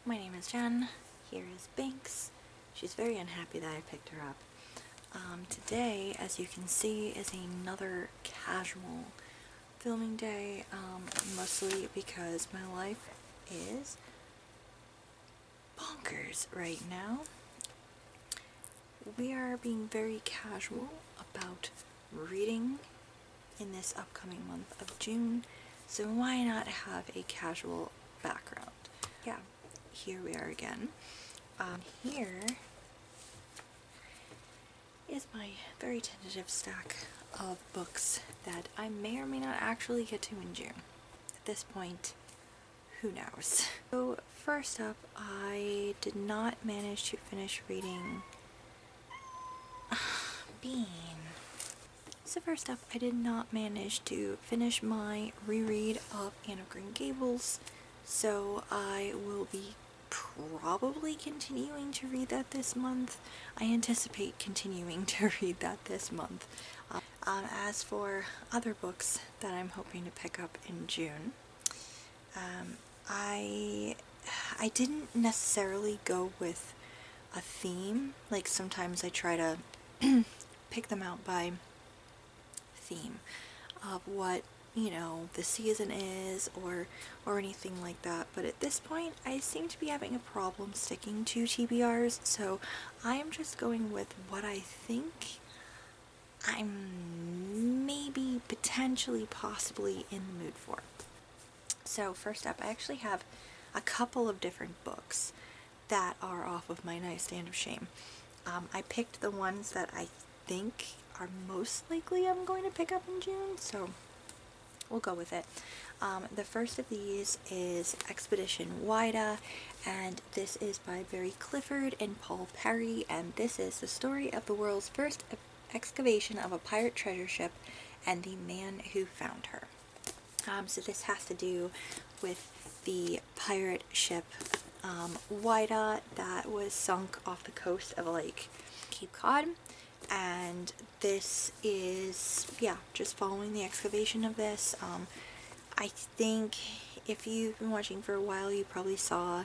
My name is Jen. Here is Binks. She's very unhappy that I picked her up. Today, as you can see, is another casual filming day, mostly because my life is bonkers right now. We are being very casual about reading in this upcoming month of June, so why not have a casual background? Yeah, here we are again. Here is my very tentative stack of books that I may or may not actually get to in June. At this point, who knows? So first up, I did not manage to finish reading Bean. So first up, I did not manage to finish my reread of Anne of Green Gables, so I will be probably continuing to read that this month. I anticipate continuing to read that this month. As for other books that I'm hoping to pick up in June, I didn't necessarily go with a theme. Like sometimes I try to pick them out by theme of what, you know, the season is or anything like that, but at this point I seem to be having a problem sticking to TBRs, so I am just going with what I think I'm maybe potentially possibly in the mood for. So first up, I actually have a couple of different books that are off of my nightstand of shame. I picked the ones that I think are most likely I'm going to pick up in June, so we'll go with it. The first of these is Expedition Wida, and this is by Barry Clifford and Paul Perry, and this is the story of the world's first excavation of a pirate treasure ship and the man who found her. So this has to do with the pirate ship Wida that was sunk off the coast of like Cape Cod, and this is, yeah, just following the excavation of this. I think if you've been watching for a while, you probably saw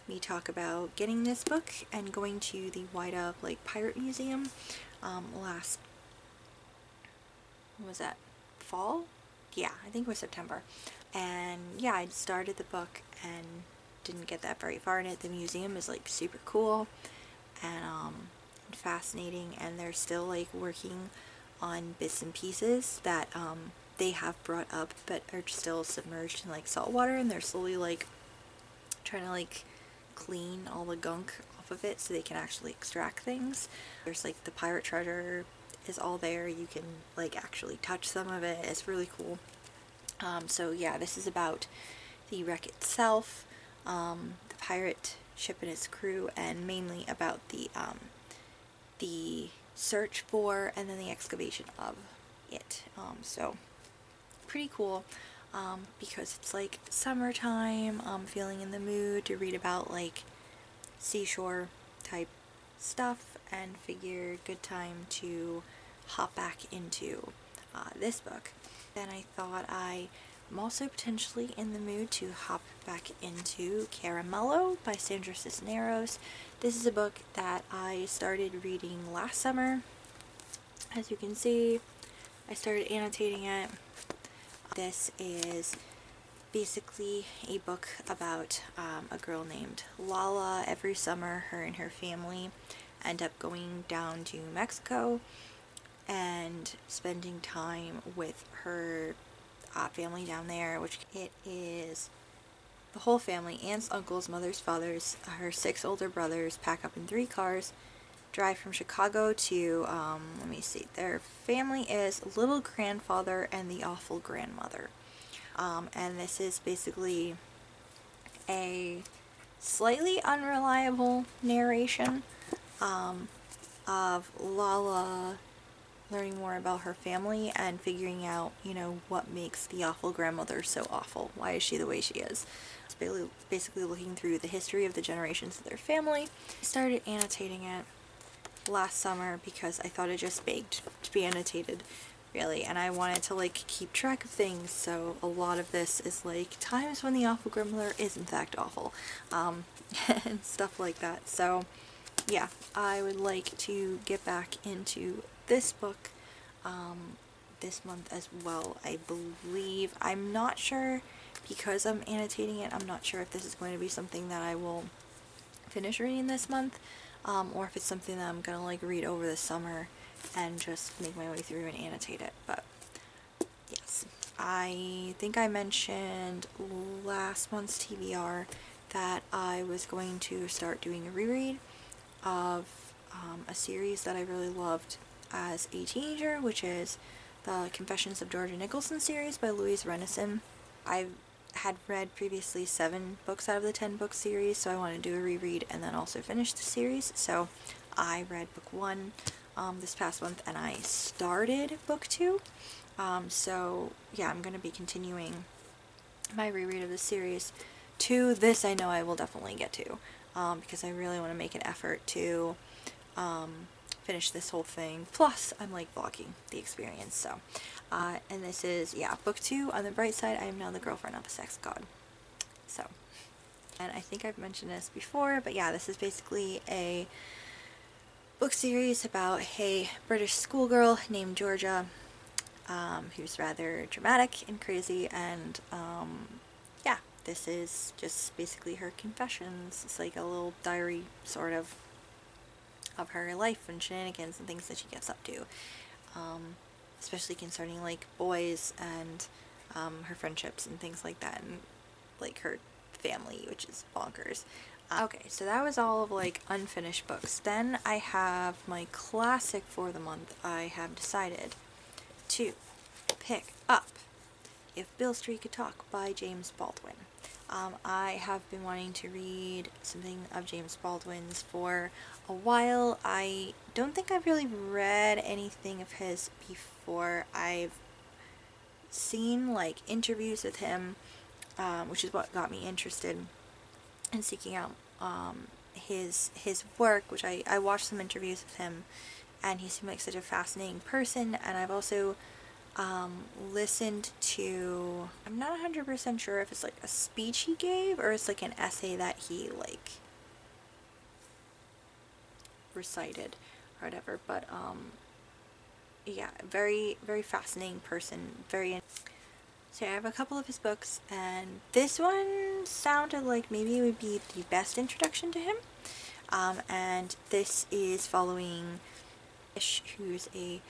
me talk about getting this book and going to the Wida like Pirate Museum last, what was that, fall? Yeah, I think it was September. And yeah, I started the book and didn't get that very far in it. The museum is like super cool and fascinating, and they're still like working on bits and pieces that they have brought up but are still submerged in like salt water, and they're slowly like trying to like clean all the gunk off of it so they can actually extract things. There's like the pirate treasure is all there. You can like actually touch some of it. It's really cool. So yeah, this is about the wreck itself, the pirate ship and its crew, and mainly about the search for and then the excavation of it. So pretty cool, because it's like summertime. I'm feeling in the mood to read about like seashore type stuff, and figured good time to hop back into this book. Then I thought I'm also potentially in the mood to hop back into Caramello by Sandra Cisneros. This is a book that I started reading last summer. As you can see, I started annotating it. This is basically a book about a girl named Lala. Every summer, her and her family end up going down to Mexico and spending time with her family down there, which it is the whole family: aunts, uncles, mothers, fathers, her 6 older brothers, pack up in 3 cars, drive from Chicago to, let me see, their family is little grandfather and the awful grandmother. And this is basically a slightly unreliable narration of Lala learning more about her family and figuring out, you know, what makes the awful grandmother so awful. Why is she the way she is? It's basically looking through the history of the generations of their family. I started annotating it last summer because I thought it just begged to be annotated, really, and I wanted to like keep track of things, so a lot of this is like times when the awful grimoire is in fact awful, and stuff like that. So yeah, I would like to get back into this book this month as well, I believe. I'm not sure, because I'm annotating it, I'm not sure if this is going to be something that I will finish reading this month, or if it's something that I'm gonna like read over the summer and just make my way through and annotate it. But yes, I think I mentioned last month's TBR that I was going to start doing a reread of a series that I really loved as a teenager, which is the Confessions of Georgia Nicholson series by Louise Renison. I had read previously 7 books out of the 10 book series, so I wanted to do a reread and then also finish the series. So I read book 1 this past month, and I started book 2. So yeah, I'm going to be continuing my reread of the series. 2, this I know I will definitely get to, because I really want to make an effort to finish this whole thing. Plus, I'm like vlogging the experience, so. And this is, yeah, book 2. On the bright side, I am now the girlfriend of a sex god. So, and I think I've mentioned this before, but yeah, this is basically a book series about a British schoolgirl named Georgia, who's rather dramatic and crazy, and yeah, this is just basically her confessions. It's like a little diary, sort of her life and shenanigans and things that she gets up to, especially concerning like boys and her friendships and things like that, and like her family, which is bonkers. Okay, so that was all of like unfinished books. Then I have my classic for the month. I have decided to pick up If Beale Street Could Talk by James Baldwin. I have been wanting to read something of James Baldwin's for a while. I don't think I've really read anything of his before. I've seen like interviews with him, which is what got me interested in seeking out his work, which I watched some interviews with him, and he seemed like such a fascinating person. And I've also listened to, I'm not 100% sure if it's like a speech he gave or it's like an essay that he like recited or whatever, but yeah, very very fascinating person, very. So I have a couple of his books, and this one sounded like maybe it would be the best introduction to him, and this is following Ish, who's a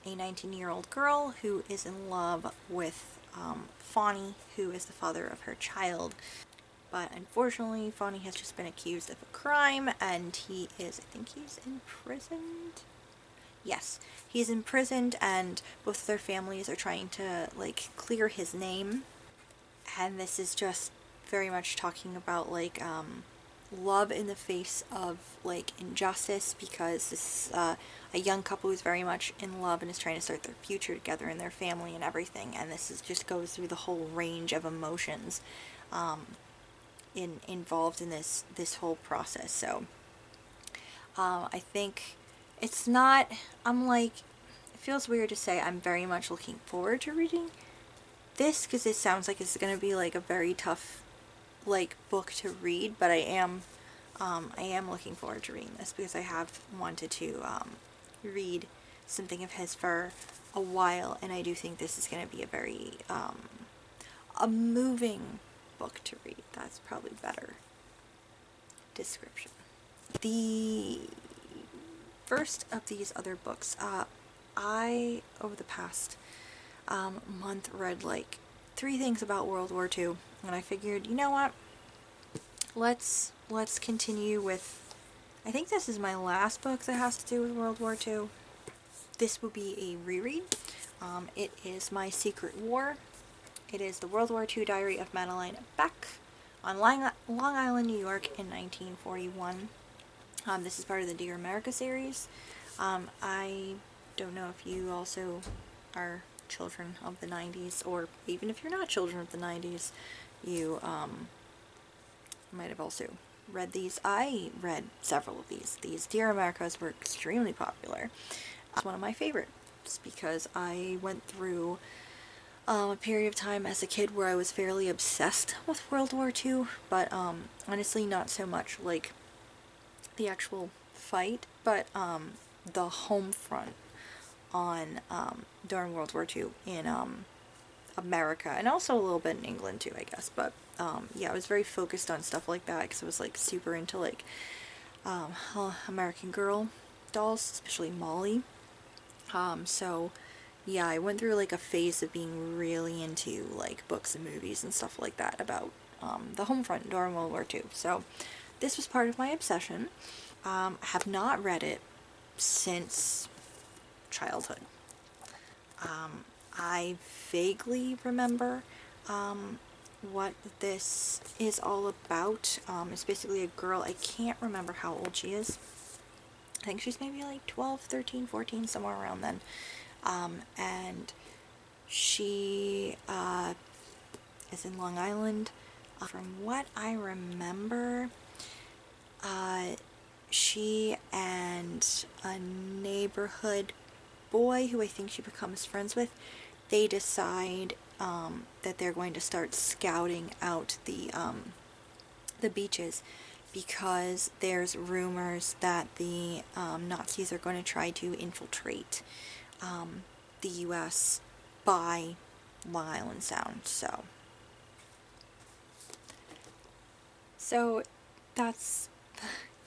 19-year-old girl who is in love with Fawny, who is the father of her child. But unfortunately, Fawny has just been accused of a crime, and he is, I think he's imprisoned? Yes, he's imprisoned, and both of their families are trying to, like, clear his name. And this is just very much talking about, like, love in the face of like injustice, because this is a young couple who's very much in love and is trying to start their future together and their family and everything, and this is just goes through the whole range of emotions involved in this whole process. So I think it's not, I'm like, it feels weird to say I'm very much looking forward to reading this, because it sounds like it's going to be like a very tough like book to read, but I am looking forward to reading this, because I have wanted to read something of his for a while, and I do think this is going to be a very a moving book to read. That's probably better description. The first of these other books, I over the past month read like 3 things about World War II, and I figured, you know what, let's continue with, I think this is my last book that has to do with World War II. This will be a reread. It is My Secret War. It is the World War II diary of Madeleine Beck on Long Island, New York in 1941. This is part of the Dear America series. I don't know if you also are children of the 90s, or even if you're not children of the 90s, you might have also read these. I read several of these. These Dear Americas were extremely popular. It's one of my favorite just because I went through a period of time as a kid where I was fairly obsessed with World War II, but honestly not so much like the actual fight, but the home front on during World War II in America, and also a little bit in England too, I guess. But yeah, I was very focused on stuff like that because I was like super into like American Girl dolls, especially Molly. So yeah, I went through like a phase of being really into like books and movies and stuff like that about the home front during World War II. So this was part of my obsession. I have not read it since childhood. I vaguely remember what this is all about. It's basically a girl. I can't remember how old she is. I think she's maybe like 12, 13, 14, somewhere around then. And she is in Long Island. From what I remember, she and a neighborhood boy who I think she becomes friends with, they decide that they're going to start scouting out the beaches because there's rumors that the Nazis are going to try to infiltrate the U.S. by Long Island Sound. So that's,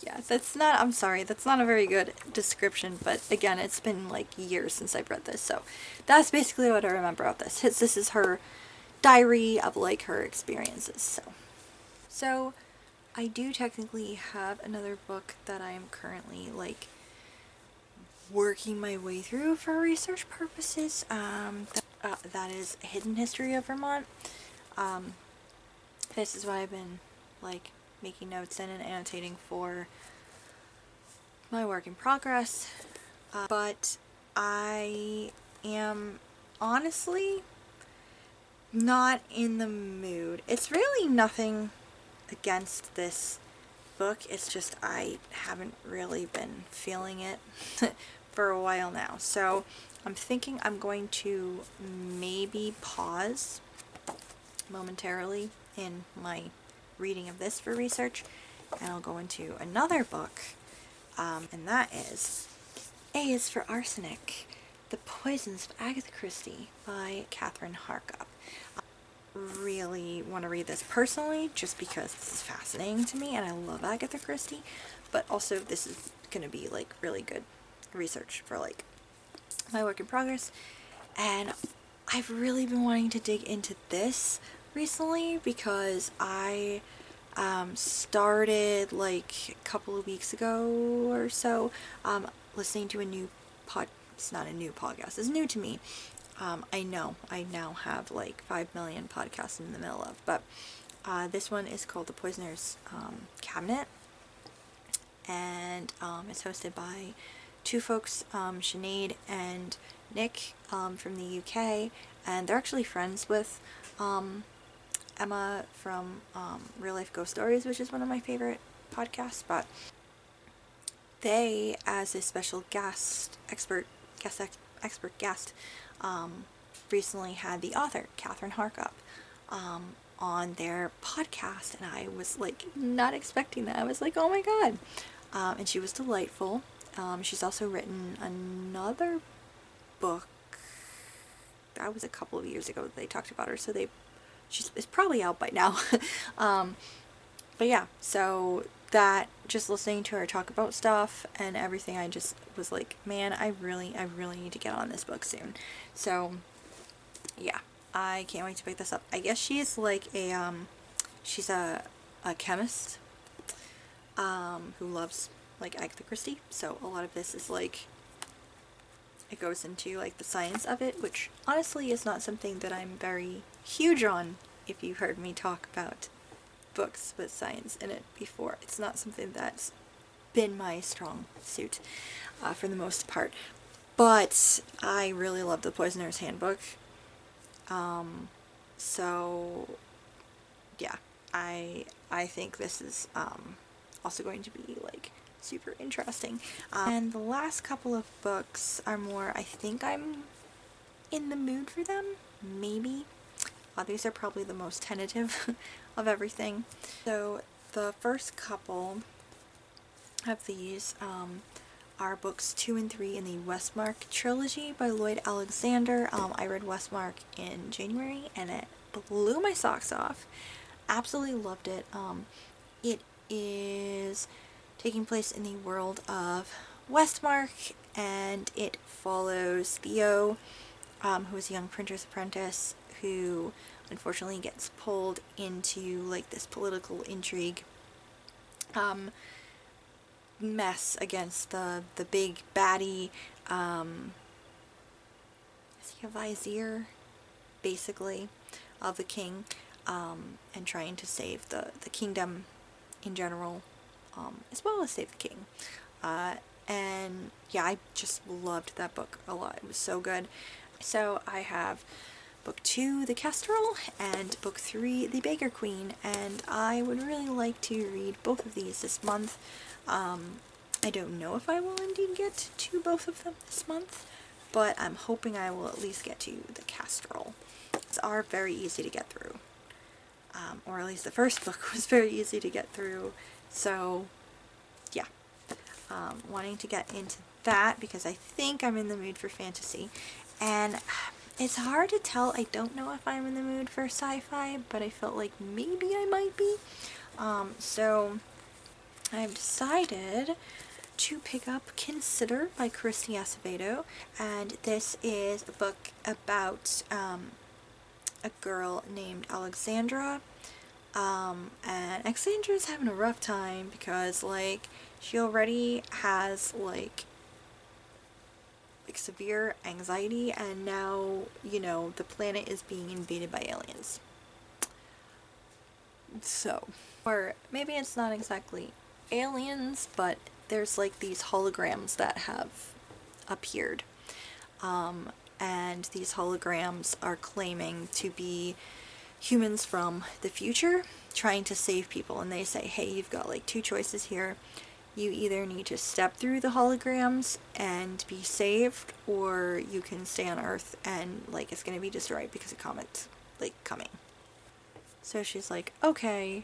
yeah, that's not, I'm sorry, that's not a very good description, but again, it's been like years since I've read this, so that's basically what I remember of this. This is her diary of like her experiences, so I do technically have another book that I am currently like working my way through for research purposes. That is Hidden History of Vermont. This is what I've been like making notes in and annotating for my work in progress. But I am honestly not in the mood. It's really nothing against this book. It's just I haven't really been feeling it for a while now. So I'm thinking I'm going to maybe pause momentarily in my reading of this for research, and I'll go into another book, and that is A is for Arsenic, The Poisons of Agatha Christie by Catherine Harkup. Really want to read this personally just because this is fascinating to me and I love Agatha Christie, but also this is going to be like really good research for like my work in progress, and I've really been wanting to dig into this recently because I started like a couple of weeks ago or so listening to a new it's not a new podcast, it's new to me. I know I now have like 5 million podcasts in the middle of, but this one is called The Poisoner's Cabinet, and it's hosted by two folks, Sinead and Nick from the UK, and they're actually friends with Emma from Real Life Ghost Stories, which is one of my favorite podcasts. But they, as a special expert guest, recently had the author Catherine Harkup on their podcast, and I was like not expecting that. I was like, oh my god. And she was delightful. She's also written another book that was a couple of years ago that they talked about her, so it's probably out by now. But yeah, so that, just listening to her talk about stuff and everything, I just was like, man, I really need to get on this book soon. So yeah, I can't wait to pick this up. I guess she is like she's a chemist who loves like Agatha Christie, so a lot of this is like, it goes into like the science of it, which honestly is not something that I'm very huge on. If you heard me talk about books with science in it before, it's not something that's been my strong suit for the most part, but I really love The Poisoner's Handbook. So yeah, I think this is also going to be like super interesting. And the last couple of books are more, I think I'm in the mood for them, maybe. These are probably the most tentative of everything. So the first couple of these are books 2 and 3 in the Westmark trilogy by Lloyd Alexander. I read Westmark in January and it blew my socks off. Absolutely loved it. It is taking place in the world of Westmark, and it follows Theo, who is a young printer's apprentice who unfortunately gets pulled into like this political intrigue mess against the big baddie. Is he a vizier, basically, of the king, and trying to save the kingdom in general, as well as save the king. And yeah, I just loved that book a lot. It was so good. So I have book 2, The Kestrel, and book 3, The Baker Queen, and I would really like to read both of these this month. I don't know if I will indeed get to both of them this month, but I'm hoping I will at least get to The Kestrel. It's are very easy to get through, or at least the first book was very easy to get through, so yeah. Wanting to get into that because I think I'm in the mood for fantasy, and it's hard to tell. I don't know if I'm in the mood for sci-fi, but I felt like maybe I might be. So I've decided to pick up Consider by Christy Acevedo, and this is a book about a girl named Alexandra, and Alexandra's having a rough time because like she already has like severe anxiety, and now, you know, the planet is being invaded by aliens. So, or maybe it's not exactly aliens, but there's like these holograms that have appeared. And these holograms are claiming to be humans from the future trying to save people, and they say, hey, you've got like 2 choices here. You either need to step through the holograms and be saved, or you can stay on Earth and like it's gonna be destroyed because a comet's like coming. So she's like, okay,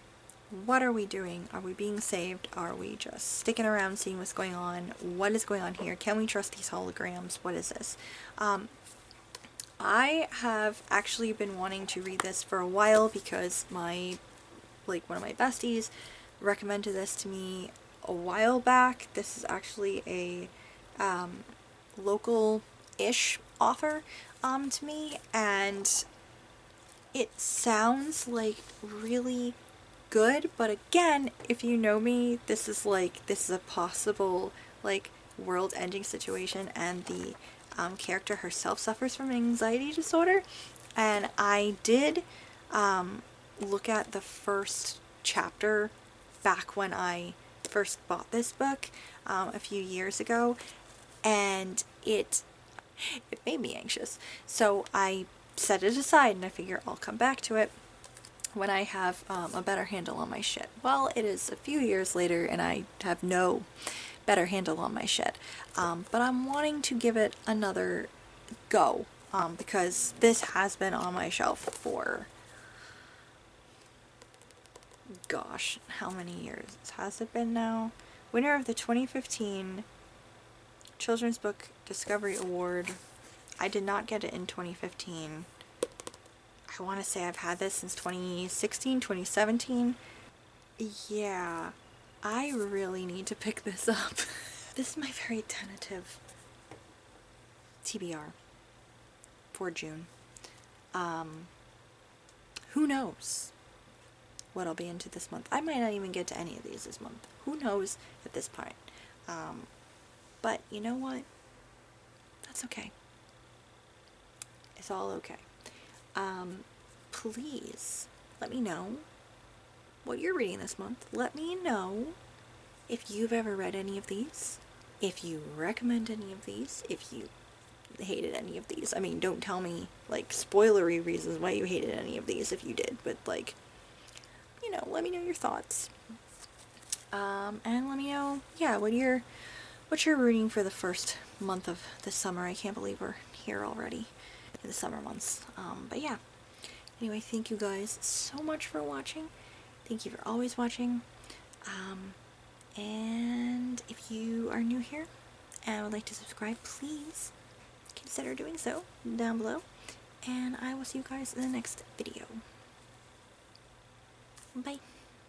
what are we doing? Are we being saved? Are we just sticking around seeing what's going on? What is going on here? Can we trust these holograms? What is this? I have actually been wanting to read this for a while because one of my besties recommended this to me a while back. This is actually a local-ish author to me, and it sounds like really good, but again, if you know me, this is a possible like world-ending situation, and the character herself suffers from an anxiety disorder, and I did look at the first chapter back when I first bought this book a few years ago, and it made me anxious. So I set it aside, and I figure I'll come back to it when I have a better handle on my shit. Well, it is a few years later, and I have no better handle on my shit. But I'm wanting to give it another go, because this has been on my shelf for, gosh, how many years has it been now? Winner of the 2015 Children's Book Discovery Award. I did not get it in 2015. I want to say I've had this since 2016, 2017. Yeah, I really need to pick this up. This is my very tentative TBR for June. Who knows what I'll be into this month. I might not even get to any of these this month. Who knows at this point. But you know what? That's okay. It's all okay. Please let me know what you're reading this month. Let me know if you've ever read any of these, if you recommend any of these, if you hated any of these. I mean, don't tell me like spoilery reasons why you hated any of these if you did, but like, you know, let me know your thoughts. And let me know, yeah, what you're rooting for the first month of the summer. I can't believe we're here already in the summer months. But yeah, anyway, thank you guys so much for watching. Thank you for always watching. And if you are new here and would like to subscribe, please consider doing so down below. And I will see you guys in the next video. Bye.